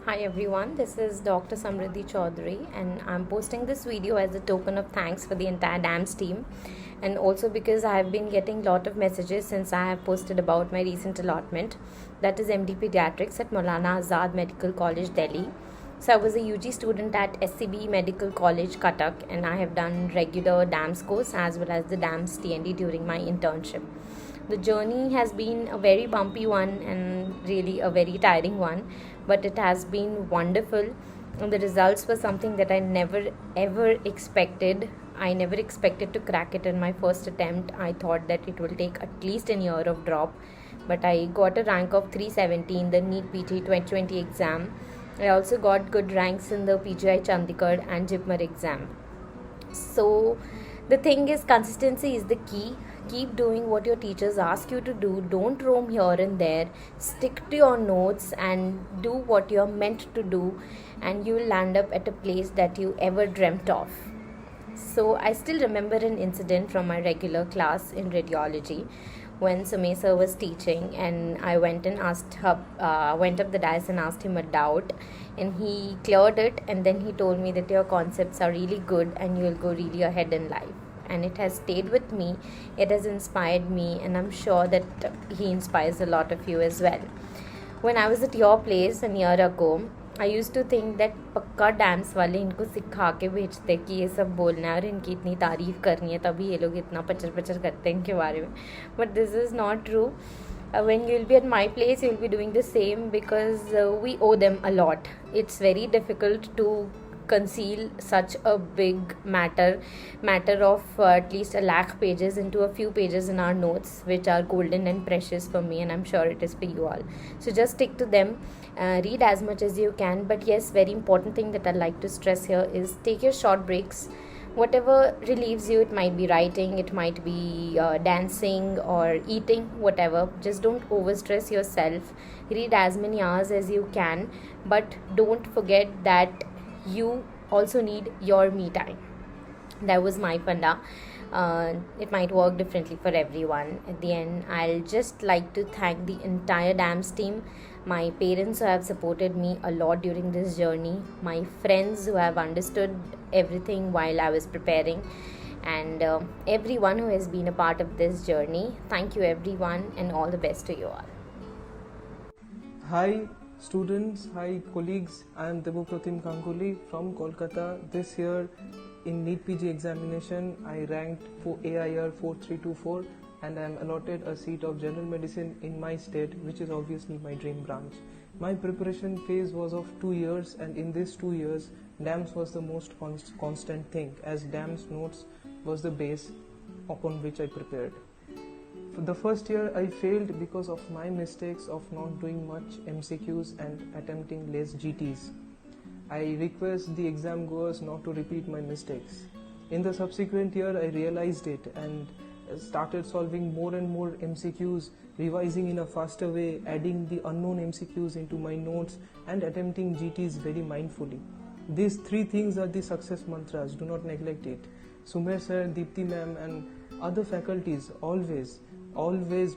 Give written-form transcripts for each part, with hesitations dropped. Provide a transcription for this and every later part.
Hi everyone, this is Dr. Samriddhi Chaudhary and I'm posting this video as a token of thanks for the entire DAMS team, and also because I have been getting lot of messages since I have posted about my recent allotment, that is MD Pediatrics at Maulana Azad Medical College, Delhi. So I was a UG student at SCB Medical College, Cuttack, and I have done regular DAMS course as well as the DAMS TND during my internship. The journey has been a very bumpy one and really a very tiring one, but it has been wonderful. And the results were something that I never ever expected. I never expected to crack it in my first attempt. I thought that it will take at least a year of drop, but I got a rank of 370 in the NEET PT 2020 exam. I also got good ranks in the PGI Chandigarh and JIPMER exam. So the thing is, consistency is the key. Keep doing what your teachers ask you to do. Don't roam here and there. Stick to your notes and do what you're meant to do, and you'll land up at a place that you ever dreamt of. So I still remember an incident from my regular class in radiology when Sumay sir was teaching, and I went and went up the dais and asked him a doubt, and he cleared it, and then he told me that your concepts are really good and you will go really ahead in life. And it has stayed with me, it has inspired me, and I'm sure that he inspires a lot of you as well. When I was at your place a year ago, I use to think that पक्का dance वाले इनको सिखा के भेजते कि ये सब बोलना है और इनकी इतनी तारीफ़ करनी है, तभी ये लोग इतना पचर पचर करते हैं इनके बारे में. But this is not true. When you will be at my place, you will be doing the same because we owe them a lot. It's very difficult to conceal such a big matter of at least 100,000 pages into a few pages in our notes, which are golden and precious for me, and I'm sure it is for you all. So just stick to them. Read as much as you can, but yes, very important thing that I like to stress here is take your short breaks. Whatever relieves you, it might be writing, it might be dancing or eating, whatever. Just don't overstress yourself. Read as many hours as you can, but don't forget that you also need your me time. That was my funda. It might work differently for everyone. At the end, I'll just like to thank the entire DAMS team, my parents who have supported me a lot during this journey, my friends who have understood everything while I was preparing, and everyone who has been a part of this journey. Thank you everyone, and all the best to you all. Hi students, hi colleagues, I am Debopratim Kanguli from Kolkata. This year in NEET PG examination I ranked for AIR 4324 and I am allotted a seat of general medicine in my state, which is obviously my dream branch. My preparation phase was of 2 years, and in these 2 years DAMS was the most constant thing, as DAMS notes was the base upon which I prepared. For the first year I failed because of my mistakes of not doing much MCQs and attempting less GTs. I request the exam goers not to repeat my mistakes. In the subsequent year I realized it and started solving more and more MCQs, revising in a faster way, adding the unknown MCQs into my notes and attempting GTs very mindfully. These 3 things are the success mantras, do not neglect it. Sumer sir, Deepti ma'am and other faculties always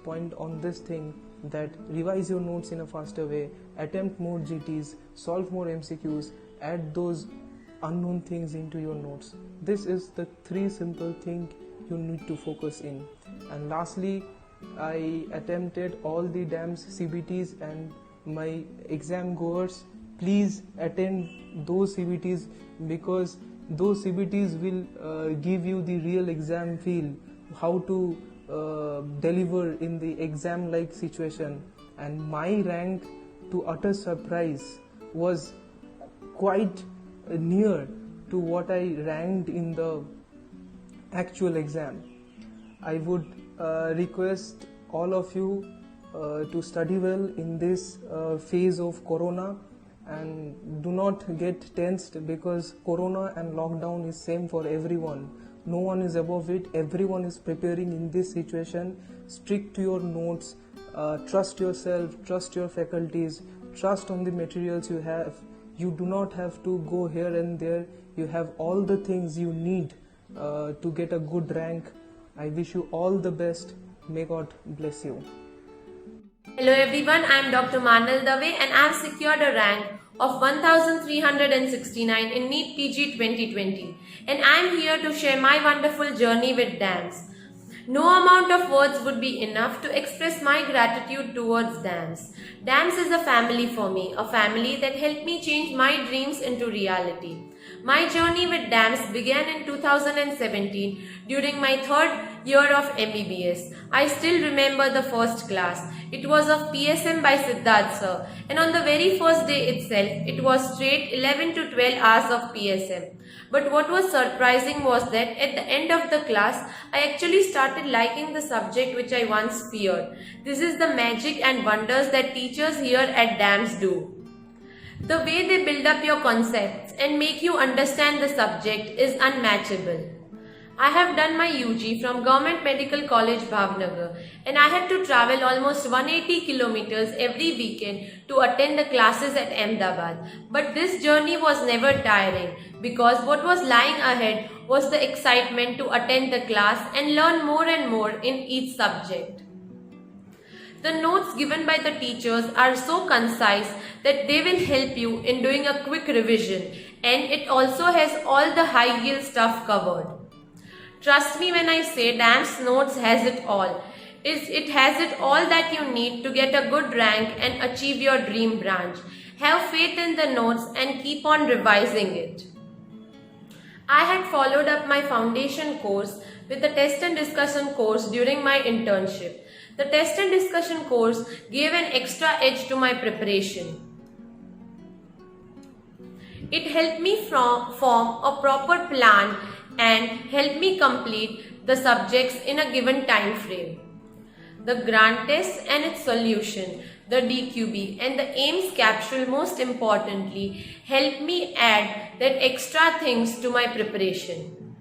point on this thing, that revise your notes in a faster way, attempt more GTs, solve more MCQs, add those unknown things into your notes. This is the 3 simple things you need to focus in. And lastly, I attempted all the DAMS CBTs, and my exam goers, please attend those CBTs, because those CBTs will give you the real exam feel, how to deliver in the exam like situation. And my rank, to utter surprise, was quite near to what I ranked in the actual exam. I would request all of you to study well in this phase of corona, and do not get tensed, because corona and lockdown is same for everyone. No one is above it, everyone is preparing in this situation. Stick to your notes, trust yourself, trust your faculties, trust on the materials you have. You do not have to go here and there. You have all the things you need to get a good rank. I wish you all the best. May God bless you. Hello everyone, I am Dr. Manal Dave and I have secured a rank of 1369 in NEET PG 2020, and I am here to share my wonderful journey with DAMS. No amount of words would be enough to express my gratitude towards DAMS. DAMS is a family for me, a family that helped me change my dreams into reality. My journey with DAMS began in 2017 during my third year of MBBS. I still remember the first class. It was of PSM by Siddharth sir, and on the very first day itself, it was straight 11 to 12 hours of PSM. But what was surprising was that at the end of the class, I actually started liking the subject which I once feared. This is the magic and wonders that teachers here at DAMS do. The way they build up your concepts and make you understand the subject is unmatchable. I have done my UG from Government Medical College Bhavnagar, and I had to travel almost 180 kilometers every weekend to attend the classes at Ahmedabad. But this journey was never tiring because what was lying ahead was the excitement to attend the class and learn more and more in each subject. The notes given by the teachers are so concise that they will help you in doing a quick revision, and it also has all the high yield stuff covered. Trust me when I say DAMS Notes has it all. It has it all that you need to get a good rank and achieve your dream branch. Have faith in the notes and keep on revising it. I had followed up my foundation course with the test and discussion course during my internship. The test and discussion course gave an extra edge to my preparation. It helped me form a proper plan and help me complete the subjects in a given time frame. The grant test and its solution, the DQB and the AIMS capsule most importantly helped me add that extra things to my preparation.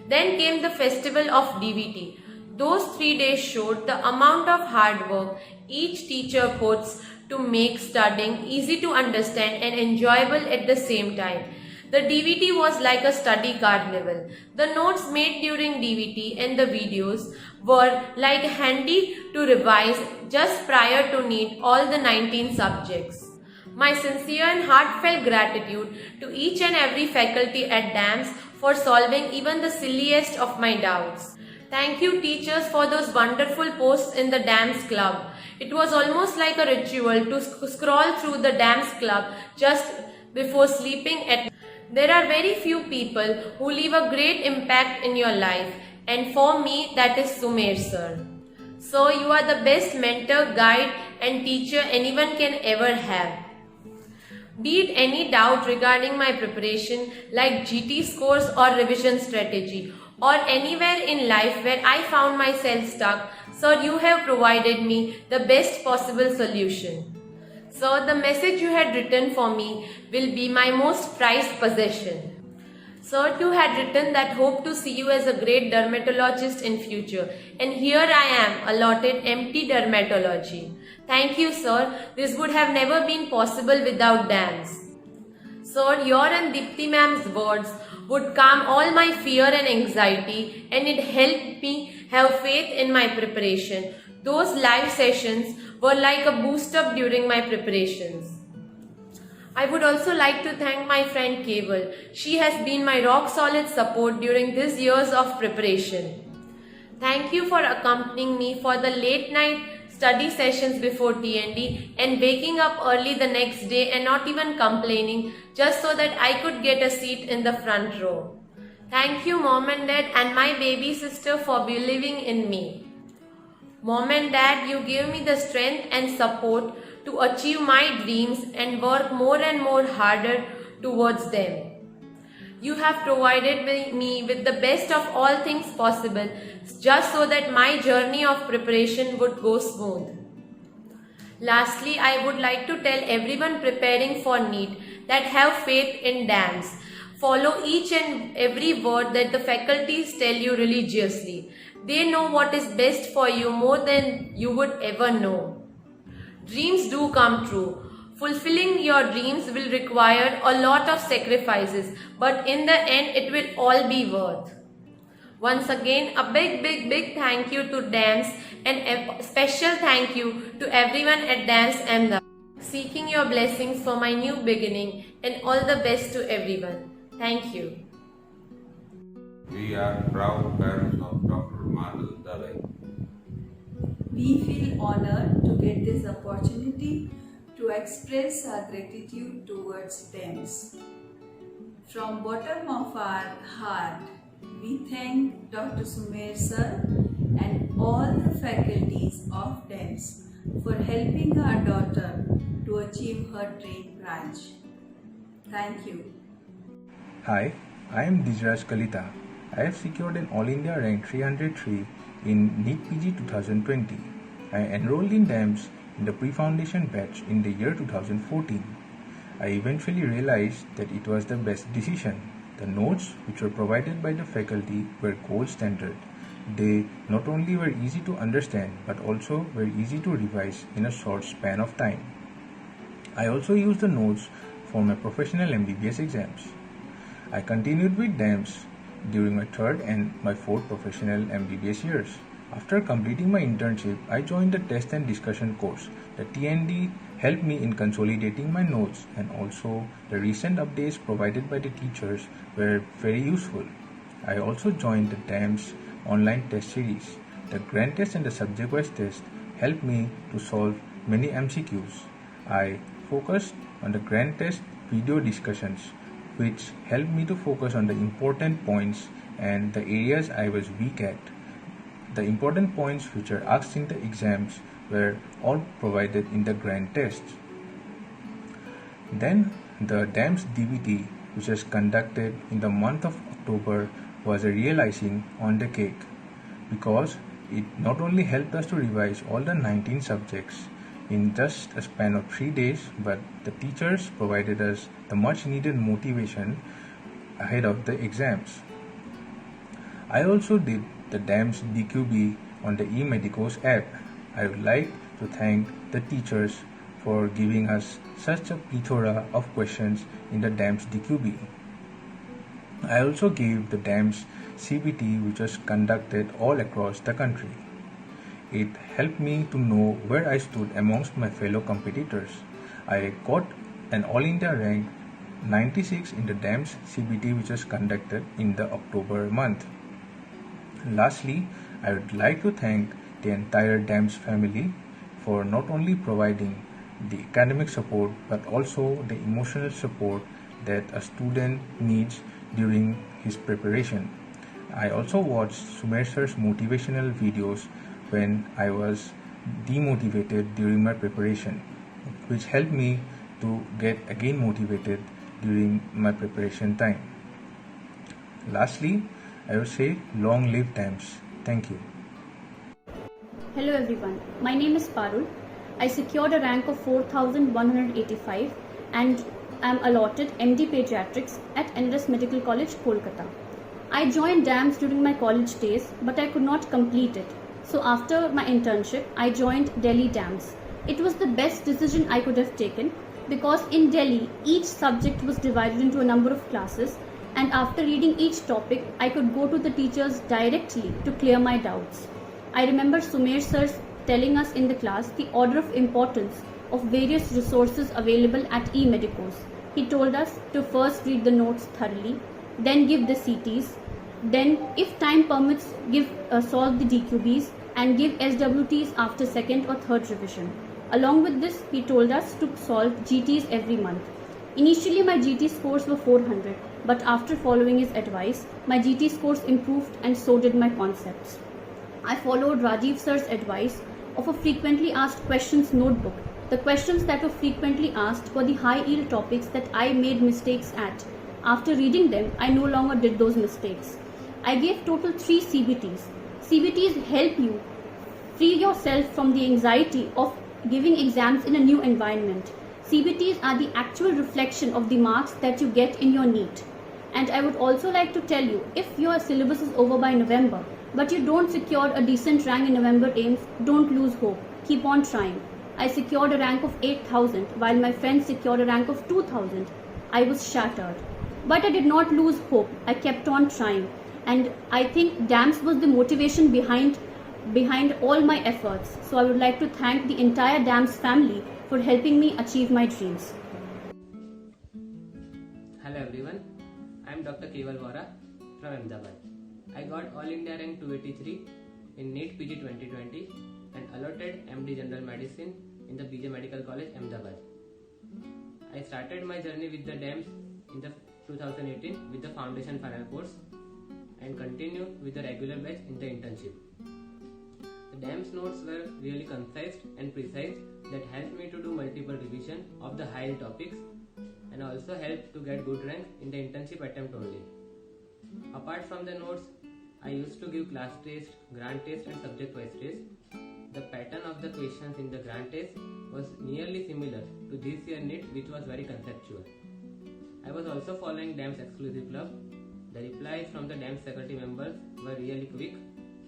Then came the festival of DVT. Those 3 days showed the amount of hard work each teacher puts to make studying easy to understand and enjoyable at the same time. The DVT was like a study carnival. The notes made during DVT and the videos were like handy to revise just prior to NEET all the 19 subjects. My sincere and heartfelt gratitude to each and every faculty at DAMS for solving even the silliest of my doubts. Thank you teachers for those wonderful posts in the DAMS club. It was almost like a ritual to scroll through the DAMS club just before sleeping at night. There are very few people who leave a great impact in your life, and for me that is Sumer sir. So you are the best mentor, guide and teacher anyone can ever have. Be it any doubt regarding my preparation like GT scores or revision strategy, or anywhere in life where I found myself stuck, sir, you have provided me the best possible solution. Sir, the message you had written for me will be my most prized possession. Sir, you had written that hope to see you as a great dermatologist in future, and here I am allotted MT dermatology. Thank you, sir. This would have never been possible without DAMS. Sir, your and Dipti ma'am's words would calm all my fear and anxiety, and it helped me have faith in my preparation. Those live sessions were like a boost up during my preparations. I would also like to thank my friend Keval. She has been my rock solid support during these years of preparation. Thank you for accompanying me for the late night study sessions before TND and waking up early the next day and not even complaining just so that I could get a seat in the front row. Thank you Mom and Dad and my baby sister for believing in me. Mom and Dad, you gave me the strength and support to achieve my dreams and work more and more harder towards them. You have provided me with the best of all things possible just so that my journey of preparation would go smooth. Lastly, I would like to tell everyone preparing for NEET that have faith in DAMS. Follow each and every word that the faculties tell you religiously. They know what is best for you more than you would ever know. Dreams do come true. Fulfilling your dreams will require a lot of sacrifices, but in the end it will all be worth. Once again, a big thank you to DAMS and a special thank you to everyone at DAMS Ahmedabad. seeking your blessings for my new beginning, and all the best to everyone. Thank you. We are proud parents of Dr. Madhu Dave. We feel honored to get this opportunity to express our gratitude towards DEMS. From bottom of our heart, we thank Dr. Sumer sir and all the faculties of DEMS for helping our daughter to achieve her dream branch. Thank you. Hi, I am Dijraj Kalita. I have secured an All India rank 303 in NEET PG 2020. I enrolled in DEMS in the pre-foundation batch in the year 2014. I eventually realized that it was the best decision. The notes which were provided by the faculty were gold standard. They not only were easy to understand but also were easy to revise in a short span of time. I also used the notes for my professional MBBS exams. I continued with DEMS during my third and my fourth professional MBBS years. After completing my internship, I joined the test and discussion course. The TND helped me in consolidating my notes, and also the recent updates provided by the teachers were very useful. I also joined the DEMS online test series. The grand test and the subject-wise test helped me to solve many MCQs. I focused on the grand test video discussions, which helped me to focus on the important points and the areas I was weak at. The important points which are asked in the exams were all provided in the grand test. Then the DEMS DBT, which was conducted in the month of October, was a real icing on the cake, because it not only helped us to revise all the 19 subjects in just a span of 3 days, but the teachers provided us the much needed motivation ahead of the exams. I also did the DEMS DQB on the eMedicos app. I would like to thank the teachers for giving us such a plethora of questions in the DEMS DQB. I also gave the DEMS CBT, which was conducted all across the country. It helped me to know where I stood amongst my fellow competitors. I got an All India rank 96 in the DEMS CBT, which was conducted in the October month. Lastly, I would like to thank the entire DEMS family for not only providing the academic support but also the emotional support that a student needs during his preparation. I also watched Sumer sir's motivational videos when I was demotivated during my preparation, which helped me to get again motivated during my preparation time. Lastly, I would say long live DEMS. Thank you. Hello everyone, my name is Parul. I secured a rank of 4185 and am allotted MD Pediatrics at NRS Medical College, Kolkata. I joined DAMS during my college days, but I could not complete it. So after my internship, I joined Delhi DAMS. It was the best decision I could have taken, because in Delhi, each subject was divided into a number of classes, and after reading each topic, I could go to the teachers directly to clear my doubts. I remember Sumer sir telling us in the class the order of importance of various resources available at eMedicos. He told us to first read the notes thoroughly, then give the CTs, then if time permits solve the DQBs and give SWTs after second or third revision. Along with this, he told us to solve GTs every month. Initially my GT scores were 400, but after following his advice, my GT scores improved and so did my concepts. I followed Rajiv sir's advice of a frequently asked questions notebook. The questions that were frequently asked were the high yield topics that I made mistakes at. After reading them, I no longer did those mistakes. I gave total 3 CBTs. CBTs help you free yourself from the anxiety of giving exams in a new environment. CBTs are the actual reflection of the marks that you get in your NEET. And I would also like to tell you, if your syllabus is over by November, but you don't secure a decent rank in November AIMS, don't lose hope. Keep on trying. I secured a rank of 8,000 while my friends secured a rank of 2,000. I was shattered. But I did not lose hope. I kept on trying. And I think DAMS was the motivation behind all my efforts. So I would like to thank the entire DAMS family for helping me achieve my dreams. Hello everyone, I am Dr. Keval Vora from Ahmedabad. I got All India rank 283 in NEET PG 2020 and allotted MD General Medicine in the BJ Medical College, Ahmedabad. I started my journey with the DAMS in the 2018 with the Foundation Final course and continued with the regular batch in the internship. The DAMS notes were really concise and precise that helped me to do multiple revision of the high topics and also helped to get good rank in the internship attempt only. Apart from the notes, I used to give class test, grant test and subject wise test. The pattern of the questions in the grant test was nearly similar to this year NEET, which was very conceptual. I was also following DAMS exclusive club. The replies from the DAMS faculty members were really quick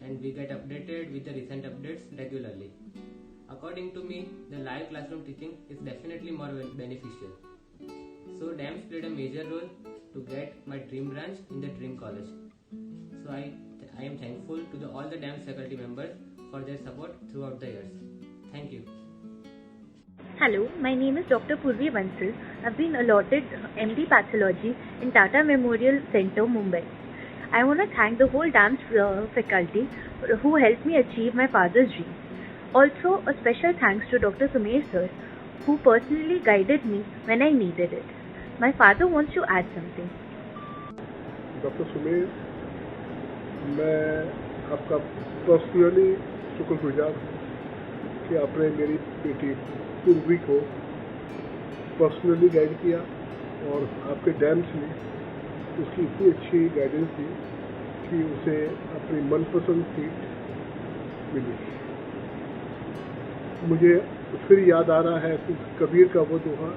and we get updated with the recent updates regularly. According to me, the live classroom teaching is definitely more beneficial. So DAMS played a major role to get my dream branch in the dream college. So I am thankful to all the DAMS faculty members for their support throughout the years. Thank you. Hello, my name is Dr. Purvi Bansal. I've been allotted MD Pathology in Tata Memorial Center, Mumbai. I want to thank the whole DAMS faculty who helped me achieve my father's dream. Also, a special thanks to Dr. Sumer sir, who personally guided me when I needed it. My father wants to add something. Dr. Sumer, मैं आपका personally शुक्रगुजार हूँ कि आपने मेरी बेटी पूर्वी को पर्सनली गाइड किया और आपके डैम्स ने उसकी इतनी अच्छी गाइडेंस दी कि उसे अपनी मनपसंद सीट मिली। मुझे फिर याद आ रहा है कि कबीर का वो दोहा,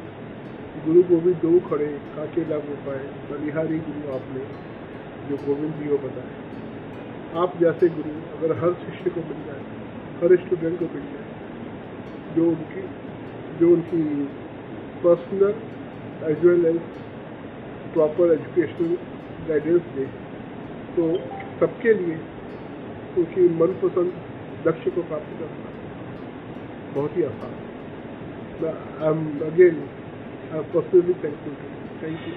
गुरु गोविंद दो खड़े काके लाभ हो पाए, बलिहारी गुरु आपने जो गोविंद जी को बताया। आप जैसे गुरु अगर हर शिष्य को मिल जाए, हर स्टूडेंट को मिल जाए, जो उनकी personal as well as proper educational guidance दे, तो सबके लिए उनकी मनपसंद लक्ष्य को प्राप्त करना बहुत ही आसान है। I am again personally thankful to you. Thank you.